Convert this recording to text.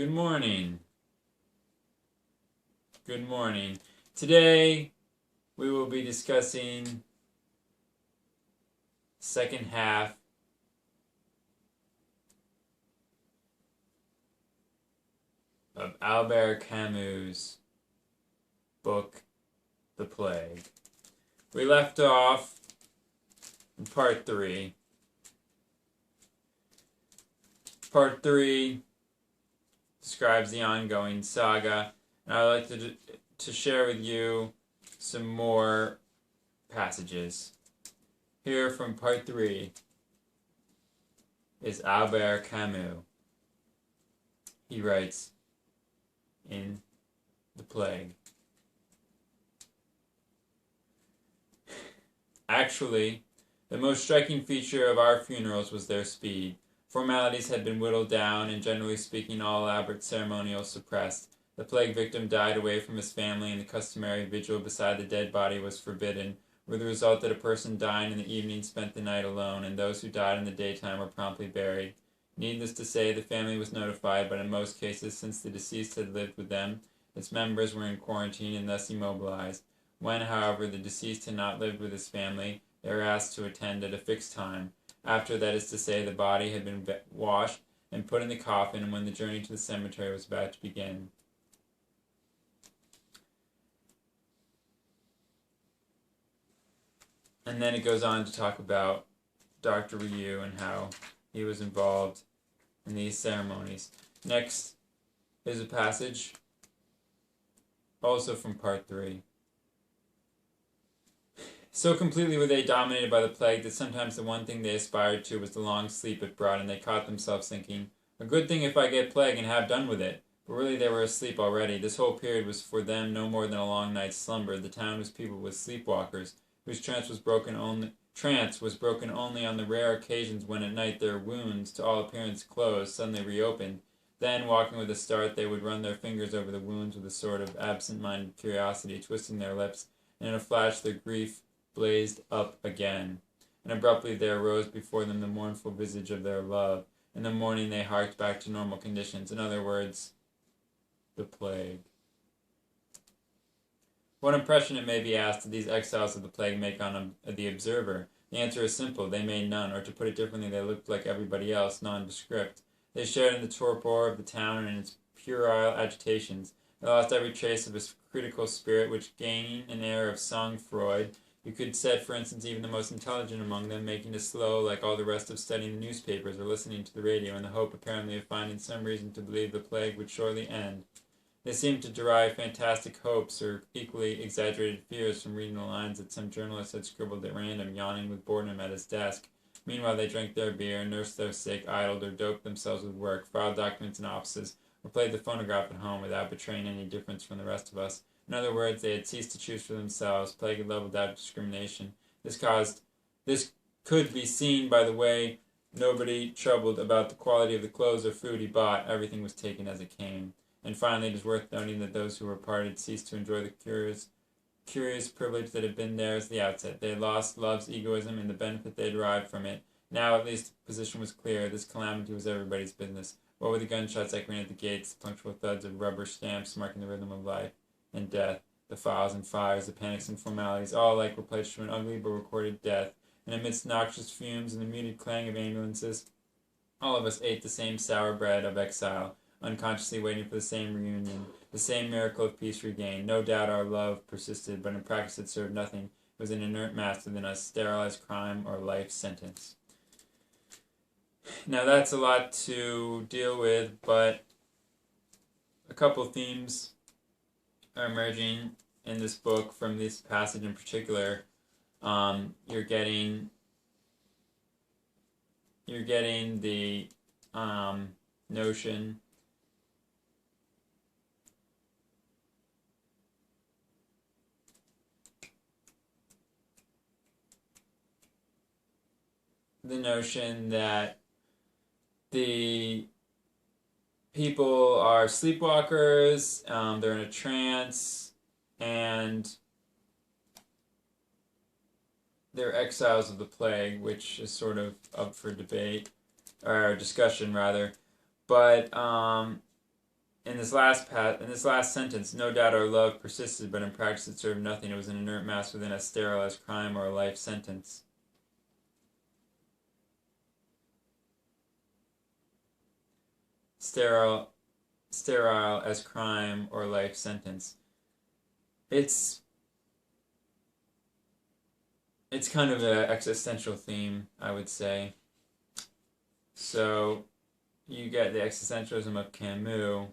Good morning. Good morning. Today we will be discussing second half of Albert Camus' book, The Plague. We left off in part 3. Part 3 describes the ongoing saga, and I would like to share with you some more passages. Here from part 3 is Albert Camus. He writes in The Plague. Actually, the most striking feature of our funerals was their speed. Formalities had been whittled down, and generally speaking, all elaborate ceremonial suppressed. The plague victim died away from his family, and the customary vigil beside the dead body was forbidden, with the result that a person dying in the evening spent the night alone, and those who died in the daytime were promptly buried. Needless to say, the family was notified, but in most cases, since the deceased had lived with them, its members were in quarantine and thus immobilized. When, however, the deceased had not lived with his family, they were asked to attend at a fixed time. After, that is to say, the body had been washed and put in the coffin, and when the journey to the cemetery was about to begin. And then it goes on to talk about Dr. Ryu and how he was involved in these ceremonies. Next is a passage also from part 3. So completely were they dominated by the plague that sometimes the one thing they aspired to was the long sleep it brought, and they caught themselves thinking, a good thing if I get plague and have done with it. But really they were asleep already. This whole period was for them no more than a long night's slumber. The town was peopled with sleepwalkers, whose trance was broken only on the rare occasions when at night their wounds, to all appearance closed, suddenly reopened. Then, walking with a start, they would run their fingers over the wounds with a sort of absent-minded curiosity, twisting their lips, and in a flash their grief blazed up again, and abruptly there arose before them the mournful visage of their love. In the morning they harked back to normal conditions. In other words, the plague. What impression, it may be asked, did these exiles of the plague make on the observer? The answer is simple. They made none, or to put it differently, they looked like everybody else, nondescript. They shared in the torpor of the town and in its puerile agitations. They lost every trace of a critical spirit, which, gaining an air of sang-froid, you could set, for instance, even the most intelligent among them, making it slow, like all the rest, of studying the newspapers or listening to the radio, in the hope, apparently, of finding some reason to believe the plague would shortly end. They seemed to derive fantastic hopes or equally exaggerated fears from reading the lines that some journalist had scribbled at random, yawning with boredom at his desk. Meanwhile, they drank their beer, nursed their sick, idled, or doped themselves with work, filed documents in offices, or played the phonograph at home without betraying any difference from the rest of us. In other words, they had ceased to choose for themselves. Plague had leveled out discrimination. This could be seen by the way nobody troubled about the quality of the clothes or food he bought. Everything was taken as it came. And finally, it is worth noting that those who were parted ceased to enjoy the curious privilege that had been theirs at the outset. They had lost love's egoism and the benefit they derived from it. Now, at least, the position was clear. This calamity was everybody's business. What with the gunshots echoing at the gates, the punctual thuds of rubber stamps marking the rhythm of life and death, the files and fires, the panics and formalities, all alike were pledged to an ugly but recorded death. And amidst noxious fumes and the muted clang of ambulances, all of us ate the same sour bread of exile, unconsciously waiting for the same reunion, the same miracle of peace regained. No doubt our love persisted, but in practice it served nothing. It was an inert mass within us, sterilized crime or life sentence. Now that's a lot to deal with, but a couple themes are emerging in this book from this passage in particular. You're getting the notion that the people are sleepwalkers, they're in a trance, and they're exiles of the plague, which is sort of up for debate, or discussion rather. But In this last sentence, no doubt our love persisted, but in practice it served nothing. It was an inert mass within as sterile as crime or a life sentence. Sterile as crime or life sentence. It's kind of an existential theme, I would say. So you get the existentialism of Camus,